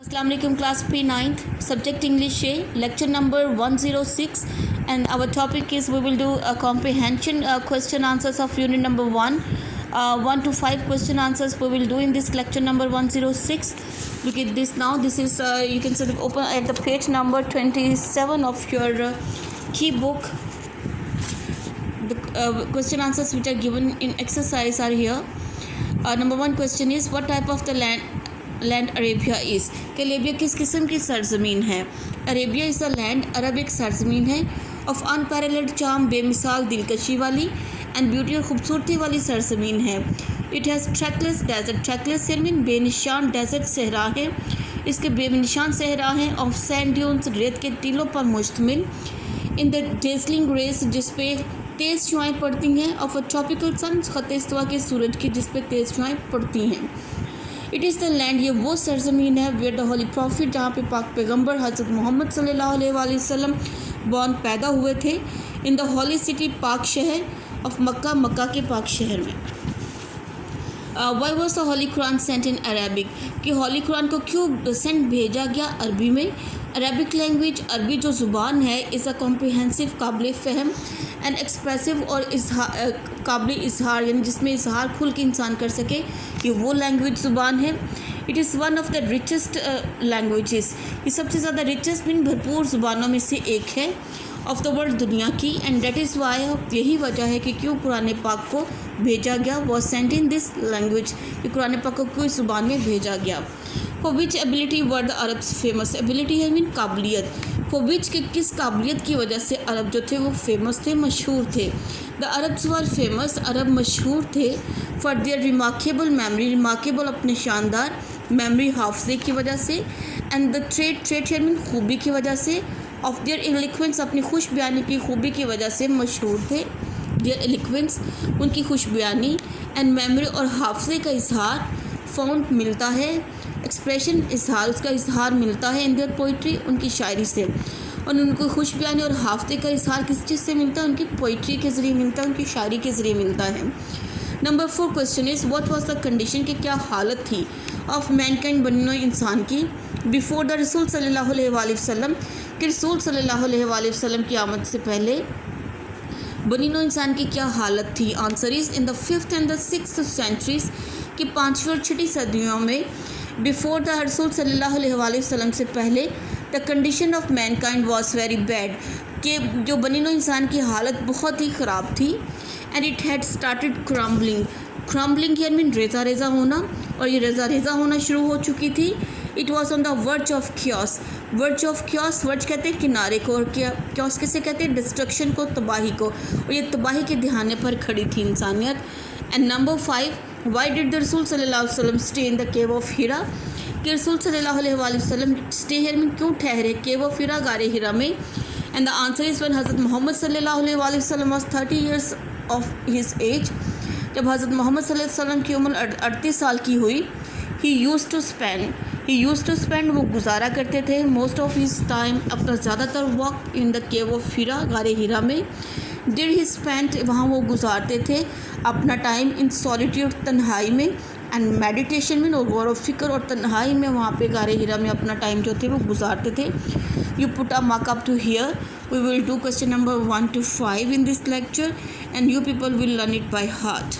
Assalamu alaikum class P 9th subject English A lecture number 106 and our topic is we will do a comprehension question answers of unit number 1 1 to 5 question answers we will do in this lecture number 106. Look at this now. This is you can sort of open at the page number 27 of your key book. The question answers which are given in exercise are here. Number 1 question is what type of the land Arabia is कि Arabia किस किस्म की सरजमीन है. Arabia is a land, अरब एक सरजमीन है of unparalleled charm, बेमिसाल दिलकशी वाली and beauty और ख़ूबसूरती वाली सरजमीन है. It has trackless desert, trackless mean बेनिशान डेजर्ट सहरा है. इसके बेनिशान सहरा हैं ऑफ सैंड ड्यून्स, रेत के टीलों पर मुश्तमिल. इन द डेजलिंग रेस जिस पे तेज़ शुआएँ पड़ती हैं ऑफ अ ट्रॉपिकल सन, ख़त इस्तवा के सूरज की जिस पे तेज़ शुआएँ पड़ती हैं. इट इज़ द लैंड, ये वो सरजमीन है वेयर द होली प्रॉफिट, जहाँ पे पाक पैगम्बर हज़रत मोहम्मद सल्लल्लाहु अलैहि वसल्लम बॉर्न पैदा हुए थे. इन द होली सिटी, पाक शहर ऑफ मक्का, मक्का के पाक शहर में. Why was the holy Quran sent in Arabic, कि होली कुरान को क्यों सेंट भेजा गया अरबी में. अरबिक लैंग्वेज, अरबी जो ज़ुबान है इज़ अ कॉम्प्रिहेंसिव, काबिल फ़हम एंड एक्सप्रेसिव और काबिल इजहार, यानी जिसमें इजहार खुल के इंसान कर सके, ये वो लैंग्वेज ज़ुबान है. It is one of the richest languages, ये सबसे ज़्यादा रिचेस्ट मीन भरपूर ज़ुबानों में से एक है ऑफ द वर्ल्ड, दुनिया की. एंड डेट इज़ वाई, यही वजह है कि क्यों कुरान पाक को भेजा गया, was sent in this language, कि कुरान पाक को क्यों इस ज़ुबान में भेजा गया. For which ability were the Arabs famous, ability है मीन काबिलियत. फॉर विच के किस काबिलियत की वजह से अरब जो थे वो फेमस थे, मशहूर थे. द अरब्स वर फेमस, अरब मशहूर थे for their remarkable memory, remarkable अपने शानदार मेमरी हाफजे की वजह से. एंड द ट्रेड है मीन खूबी की वजह से. ऑफ देयर एलिक्वेंस, अपनी खुश बयानी की खूबी की वजह से मशहूर थे. देयर एलिक्वेंस, उनकी खुश बयानी. एंड मेमरी और हाफजे का इजहार फाउंड मिलता है, एक्सप्रेशन इजहार, उसका इजहार मिलता है इन देयर पोइट्री, उनकी शायरी से. और उनको खुश बयानी और हाफजे का इजहार किस चीज़ से मिलता है, उनकी पोइट्री के ज़रिए मिलता है, उनकी शायरी के ज़रिए मिलता है. Number 4 question is what was the condition, कि क्या हालत थी ऑफ मैनकाइंड बनी इंसान की बिफोर द रसूल सल्लल्लाहु अलैहि वसल्लम, कि रसूल सल्लल्लाहु अलैहि वसल्लम की आमद से पहले बनी नौ इंसान की क्या हालत थी. Answer is in the 5th and the 6th centuries, कि 5वीं और 6ठी सदियों में. बिफोर द रसूल सल्लल्लाहु अलैहि वसल्लम से पहले the condition of Mankind was very bad, कि जो बनी नौ इंसान की हालत बहुत ही ख़राब थी. And it had started crumbling, crumbling यानी मीन रेज़ा रेज़ा होना, और ये रेज़ा रेज़ा होना शुरू हो चुकी थी. It was on the verge of chaos, verge of chaos, verge कहते हैं किनारे को, और क्योस किसे कहते हैं, डिस्ट्रक्शन को, तबाही को, और ये तबाही के दहाने पर खड़ी थी इंसानियत. And number 5, why did the रसूल सल्लल्लाहु अलैहि वसल्लम stay in the cave of Hira, कि रसूल सल्लल्लाहु अलैहि वसल्लम स्टे हियर में क्यों ठहरे, केव ऑफ हिरा, गारे हिरा में. And the answer is when हज़रत मोहम्मद सल्लल्लाहु अलैहि वसल्लम was 30 years of his age, जब हज़रत मोहम्मद सल्लल्लाहु अलैहि वसल्लम की उम्र 38 साल की हुई. ही यूज़ टू स्पेंड, वो गुजारा करते थे मोस्ट ऑफ हिज टाइम, अपना ज़्यादातर वक्त इन द केव ऑफ हिरा, गारे हिरा में. डिड ही स्पेंड, वहाँ वो गुजारते थे अपना टाइम इन सॉलिट्यूड, तन्हाई में. एंड मेडिटेशन में, और गौर व फिक्र और तन्हाई में वहाँ पे गारे हिरा में अपना टाइम जो थे वो गुजारते थे. You put a mark up to here. We will do question number 1 to 5 in this lecture and you people will learn it by heart.